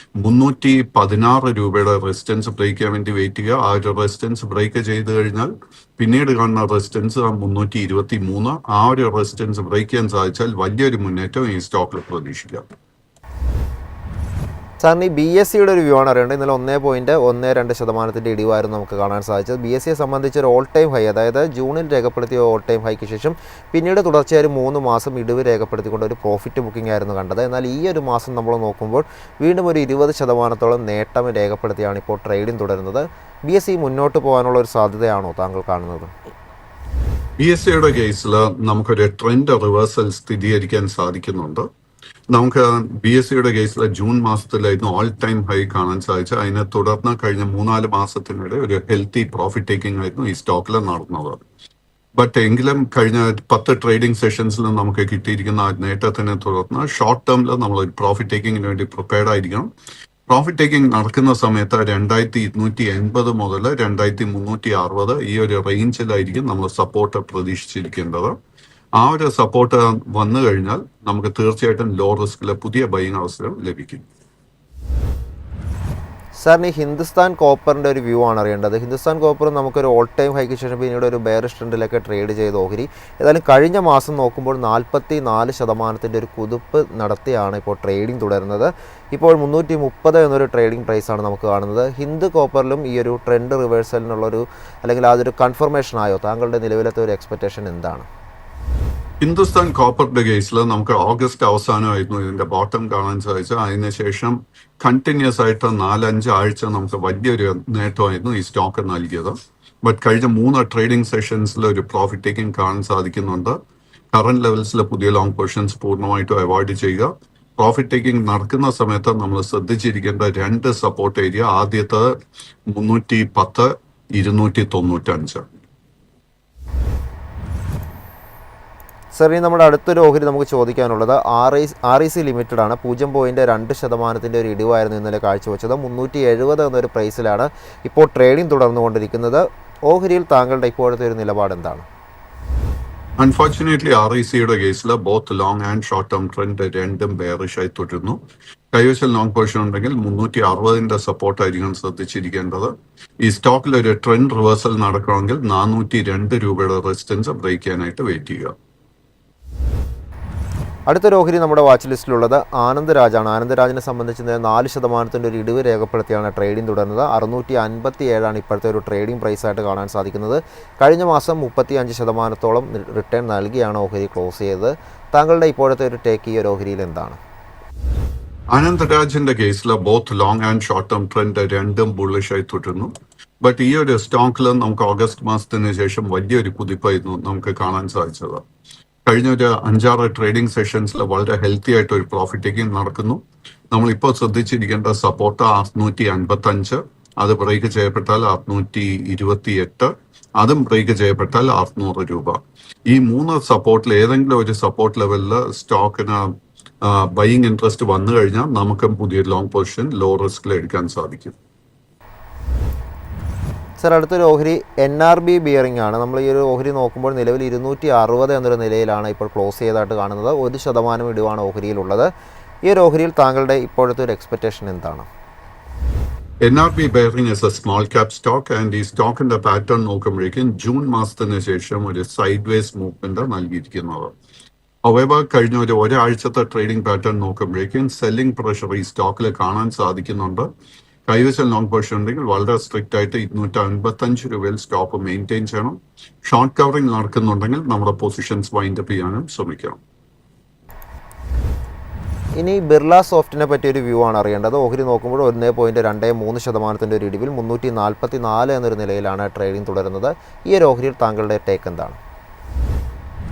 316 രൂപയുടെ റെസിസ്റ്റൻസ് ബ്രേക്ക് ചെയ്യാൻ വേണ്ടി വെയിറ്റ് ചെയ്യുക. ആ ഒരു റെസിസ്റ്റൻസ് ബ്രേക്ക് ചെയ്ത് കഴിഞ്ഞാൽ പിന്നീട് കാണുന്ന റെസിസ്റ്റൻസ് 323. ആ ഒരു റെസിസ്റ്റൻസ് ബ്രേക്ക് ചെയ്യാൻ സാധിച്ചാൽ വലിയൊരു മുന്നേറ്റം ഈ സ്റ്റോക്കിൽ പ്രതീക്ഷിക്കാം. സാറിന് ഈ BSEയുടെ ഒരു വ്യൂ ആണ് അറിയേണ്ടത്. ഇന്നലെ 1.12% ഇടിവായിരുന്നു നമുക്ക് കാണാൻ സാധിച്ചത്. BSEയെ സംബന്ധിച്ച് ഒരു ഓൾ ടൈം ഹൈ, അതായത് ജൂണിൽ രേഖപ്പെടുത്തിയ ഓൾ ടൈം ഹൈക്ക് ശേഷം പിന്നീട് തുടർച്ചയായി ഒരു 3 മാസം ഇടിവ് രേഖപ്പെടുത്തിക്കൊണ്ട് ഒരു പ്രോഫിറ്റ് ബുക്കിംഗ് ആയിരുന്നു കണ്ടത്. എന്നാൽ ഈ ഒരു മാസം നമ്മൾ നോക്കുമ്പോൾ വീണ്ടും ഒരു 20% നേട്ടം രേഖപ്പെടുത്തിയാണ് ഇപ്പോൾ ട്രേഡിംഗ് തുടരുന്നത്. BSE മുന്നോട്ട് പോകാനുള്ള ഒരു സാധ്യതയാണോ താങ്കൾ കാണുന്നത്? BSEയുടെ കേസിൽ നമുക്കൊരു ട്രെൻഡ് റിവേഴ്സൽ സ്ഥിരീകരിക്കാൻ സാധിക്കുന്നുണ്ട്. നമുക്ക് BSEയുടെ കേസിൽ ജൂൺ മാസത്തിലായിരുന്നു ഓൾ ടൈം ഹൈ കാണാൻ സാധിച്ചത്. അതിനെ തുടർന്ന് കഴിഞ്ഞ 3-4 മാസത്തിനിടെ ഒരു ഹെൽത്തി പ്രോഫിറ്റ് ടേക്കിംഗ് ആയിരുന്നു ഈ സ്റ്റോക്കിൽ നടന്നത്. ബട്ട് എങ്കിലും കഴിഞ്ഞ 10 ട്രേഡിംഗ് സെഷൻസിൽ നമുക്ക് കിട്ടിയിരിക്കുന്ന നേട്ടത്തിനെ തുടർന്ന് ഷോർട്ട് ടേമിൽ നമ്മൾ ഒരു പ്രോഫിറ്റ് ടേക്കിങ്ങിന് വേണ്ടി പ്രിപ്പയർഡ് ആയിരിക്കണം. പ്രോഫിറ്റ് ടേക്കിംഗ് നടക്കുന്ന സമയത്ത് 2280 മുതൽ 2360 ഈ ഒരു റേഞ്ചിലായിരിക്കും നമ്മൾ സപ്പോർട്ട് പ്രതീക്ഷിച്ചിരിക്കേണ്ടത്. ആ ഒരു സപ്പോർട്ട് വന്നു കഴിഞ്ഞാൽ നമുക്ക് തീർച്ചയായിട്ടും ലോ റിസ്കിലെ പുതിയ ബൈയിങ് അവസരം ലഭിക്കും. സാറിന് ഈ ഹിന്ദുസ്ഥാൻ കോപ്പറിൻ്റെ ഒരു വ്യൂ ആണ് അറിയേണ്ടത്. ഹിന്ദുസ്ഥാൻ കോപ്പർ നമുക്കൊരു ഓൾ ടൈം ഹൈക്ക് ശേഷം പിന്നീട് ഒരു ബെയറിഷ് ട്രെൻഡിലൊക്കെ ട്രേഡ് ചെയ്ത് ഓഹരി. ഏതായാലും കഴിഞ്ഞ മാസം നോക്കുമ്പോൾ 44% ഒരു കുതിപ്പ് നടത്തിയാണ് ഇപ്പോൾ ട്രേഡിംഗ് തുടരുന്നത്. ഇപ്പോൾ 330 എന്നൊരു ട്രേഡിംഗ് പ്രൈസാണ് നമുക്ക് കാണുന്നത്. ഹിന്ദു കോപ്പറിലും ഈ ഒരു ട്രെൻഡ് റിവേഴ്സലിനുള്ളൊരു അല്ലെങ്കിൽ അതൊരു കൺഫർമേഷൻ ആയോ? താങ്കളുടെ നിലവിലത്തെ ഒരു എക്സ്പെക്റ്റേഷൻ എന്താണ്? ഹിന്ദുസ്ഥാൻ കോപ്പറിന്റെ കേസിൽ നമുക്ക് ഓഗസ്റ്റ് അവസാനമായിരുന്നു ഇതിന്റെ ബോട്ടം കാണാൻ സാധിച്ചത്. അതിനുശേഷം കണ്ടിന്യൂസ് ആയിട്ട് 4-5 ആഴ്ച നമുക്ക് വലിയൊരു നേട്ടമായിരുന്നു ഈ സ്റ്റോക്ക് നൽകിയത്. ബട്ട് കഴിഞ്ഞ 3 ട്രേഡിംഗ് സെഷൻസിൽ ഒരു പ്രോഫിറ്റ് ടേക്കിംഗ് കാണാൻ സാധിക്കുന്നുണ്ട്. കറന്റ് ലെവൽസിലെ പുതിയ ലോങ് പൊസിഷൻസ് പൂർണ്ണമായിട്ടും അവോയ്ഡ് ചെയ്യുക. പ്രോഫിറ്റ് ടേക്കിംഗ് നടക്കുന്ന സമയത്ത് നമ്മൾ ശ്രദ്ധിച്ചിരിക്കേണ്ട 2 സപ്പോർട്ട് ഏരിയ. ആദ്യത്തെ 310, 295. സാർ, ഇനി നമ്മുടെ അടുത്തൊരു ഓഹരി നമുക്ക് ചോദിക്കാനുള്ളത് REC ലിമിറ്റഡ് ആണ്. 0.2% ഒരു ഇടിവായിരുന്നു ഇന്നലെ കാഴ്ചവെച്ചത്. 370 എന്നൊരു പ്രൈസിലാണ് ഇപ്പോൾ ട്രേഡിംഗ് തുടർന്നുകൊണ്ടിരിക്കുന്നത്. ഓഹരിയിൽ താങ്കളുടെ ഇപ്പോഴത്തെ ഒരു നിലപാട് എന്താണ്? അൺഫോർച്ചുനേറ്റ്ലി RECയുടെ കേസിൽ both long and short term trend രണ്ടും ബെയറിഷായി തുടരുന്നു. കൈവശം ലോങ് പൊസിഷൻ ഉണ്ടെങ്കിൽ 360 സപ്പോർട്ട് ആയിരിക്കും ശ്രദ്ധിച്ചിരിക്കേണ്ടത്. ഈ സ്റ്റോക്കിൽ ഒരു ട്രെൻഡ് റിവേഴ്സൽ നടക്കണമെങ്കിൽ 402 രൂപയുടെ റെസിസ്റ്റൻസ് ബ്രേക്ക് ചെയ്യാനായിട്ട് വെയിറ്റ് ചെയ്യുക. അടുത്തൊരു ഓഹരി നമ്മുടെ വാച്ച് ലിസ്റ്റിലുള്ളത് ആനന്ദരാജാണ്. ആനന്ദരാജിനെ സംബന്ധിച്ച് 4% ഒരു ഇടിവ് രേഖപ്പെടുത്തിയാണ് ട്രേഡിംഗ് തുടരുന്നത്. 657 ഇപ്പോഴത്തെ ഒരു ട്രേഡിംഗ് പ്രൈസായിട്ട് കാണാൻ സാധിക്കുന്നത്. കഴിഞ്ഞ മാസം 35% റിട്ടേൺ നൽകിയാണ് ഓഹരി ക്ലോസ് ചെയ്തത്. താങ്കളുടെ ഇപ്പോഴത്തെ ഒരു ടേക്ക് ഈ ഒരു ഓഹരിയിൽ എന്താണ്? ആനന്ദരാജിന്റെ കേസിൽ both long and short term trend രണ്ടും ബുള്ളിഷായി തുടരുന്നു. ബട്ട് ഈ ഒരു സ്റ്റോക്കിൽ നമുക്ക് ഓഗസ്റ്റ് മാസത്തിന് ശേഷം വലിയൊരു കുതിപ്പായിരുന്നു നമുക്ക് കാണാൻ സാധിച്ചത്. കഴിഞ്ഞ ഒരു 5-6 ട്രേഡിംഗ് സെഷൻസിൽ വളരെ ഹെൽത്തി ആയിട്ട് ഒരു പ്രോഫിറ്റ് ടേക്കിംഗ് നടക്കുന്നു. നമ്മളിപ്പോൾ ശ്രദ്ധിച്ചിരിക്കേണ്ട സപ്പോർട്ട് 655, അത് ബ്രേക്ക് ചെയ്യപ്പെട്ടാൽ 628, അതും ബ്രേക്ക് ചെയ്യപ്പെട്ടാൽ 600 രൂപ. ഈ 3 സപ്പോർട്ടിൽ ഏതെങ്കിലും ഒരു സപ്പോർട്ട് ലെവലിൽ സ്റ്റോക്കിന് ബൈയിങ് ഇൻട്രസ്റ്റ് വന്നു കഴിഞ്ഞാൽ നമുക്ക് പുതിയ ലോങ് പൊസിഷൻ ലോ റിസ്കിൽ എടുക്കാൻ സാധിക്കും. സാർ, അടുത്തൊരു ഓഹരി NRB ബിയറിംഗ് ആണ്. നമ്മൾ ഈ ഒരു ഓഹരി നോക്കുമ്പോൾ നിലവിൽ 260 എന്നൊരു നിലയിലാണ് ഇപ്പോൾ ക്ലോസ് ചെയ്തതായിട്ട് കാണുന്നത്. 1% ഇടിവാണ് ഓഹരിയിലുള്ളത്. ഈ ഒരു ഓഹരിയിൽ താങ്കളുടെ ഇപ്പോഴത്തെ ഒരു എക്സ്പെക്റ്റേഷൻ എന്താണ്? NRB bearing is a small cap stock and ഈ സ്റ്റോക്കിന്റെ പാറ്റേൺ നോക്കുമ്പോഴേക്കും ജൂൺ മാസത്തിന് ശേഷം ഒരു സൈഡ് വേസ് മൂവ്മെന്റ് നൽകിയിരിക്കുന്നത്. അവ കഴിഞ്ഞ ഒരാഴ്ചത്തെ ട്രേഡിംഗ് പാറ്റേൺ നോക്കുമ്പോഴേക്കും സെല്ലിംഗ് പ്രഷർ ഈ സ്റ്റോക്കിൽ കാണാൻ സാധിക്കുന്നുണ്ട്. കൈവശം ലോങ് പൊസിഷൻ ഉണ്ടെങ്കിൽ വളരെ സ്ട്രിക്റ്റ് ആയിട്ട് 255 രൂപയിൽ സ്റ്റോപ്പ് മെയിൻറ്റെയിൻ ചെയ്യണം. ഷോർട്ട് കവറിംഗ് നടക്കുന്നുണ്ടെങ്കിൽ നമ്മുടെ പൊസിഷൻസ് വൈൻഡ് അപ്പ് ചെയ്യാനും ശ്രമിക്കണം. ഇനി ബിർള സോഫ്റ്റിനെ പറ്റിയൊരു വ്യൂ ആണ് അറിയേണ്ടത്. ഓഹരി നോക്കുമ്പോൾ 1.23% ഒരു ഇടിവിൽ 344 എന്നൊരു നിലയിലാണ് ട്രേഡിംഗ് തുടരുന്നത്. ഈ ഒരു ഓഹരിയിൽ താങ്കളുടെ ടേക്ക് എന്താണ്?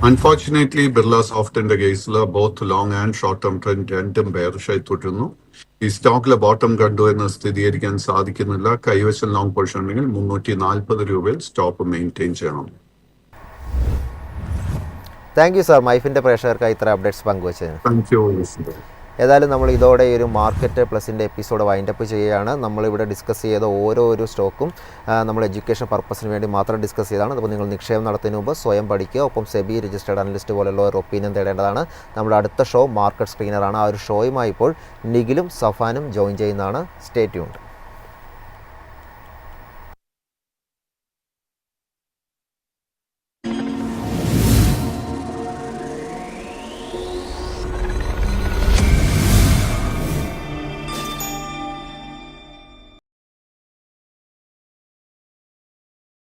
അൺഫോർച്ചുനേറ്റ്ലി ബിർള സോഫ്റ്റിന്റെ കേസിൽ both long and short term trend രണ്ടും ബെയറിഷായി തുടരുന്നു. ഈ സ്റ്റോക്കിലെ ബോട്ടം കണ്ടു എന്ന് സ്ഥിരീകരിക്കാൻ സാധിക്കുന്നില്ല. കൈവശം ലോങ് പൊസിഷൻ ഉണ്ടെങ്കിൽ 340 രൂപയിൽ സ്റ്റോപ്പ് മെയിൻറ്റെയിൻ ചെയ്യണം. താങ്ക് യു സാർ, മൈഫിൻ്റെ പ്രേക്ഷകർക്കായി ഇത്ര അപ്ഡേറ്റ്സ് പങ്കുവച്ചതിന്. Thank you. ഏതായാലും നമ്മൾ ഇതോടെ ഒരു മാർക്കറ്റ് പ്ലസിൻ്റെ എപ്പിസോഡ് വൈൻഡപ്പ് ചെയ്യുകയാണ്. നമ്മളിവിടെ ഡിസ്കസ് ചെയ്ത ഓരോ സ്റ്റോക്കും നമ്മൾ എഡ്യൂക്കേഷൻ പർപ്പസിന് വേണ്ടി മാത്രം ഡിസ്കസ് ചെയ്തതാണ്. അപ്പോൾ നിങ്ങൾ നിക്ഷേപം നടത്തുന്നതിന് മുമ്പ് സ്വയം പഠിക്കുക. ഒപ്പം സെബി രജിസ്റ്റേർഡ് അനലിസ്റ്റ് പോലുള്ള ഒരു ഒപ്പീനിയൻ തേടേണ്ടതാണ്. നമ്മുടെ അടുത്ത ഷോ മാർക്കറ്റ് സ്ക്രീനറാണ്. ആ ഒരു ഷോയുമായി ഇപ്പോൾ നിഖിലും സഫാനും ജോയിൻ ചെയ്യുന്നതാണ്. Stay tuned.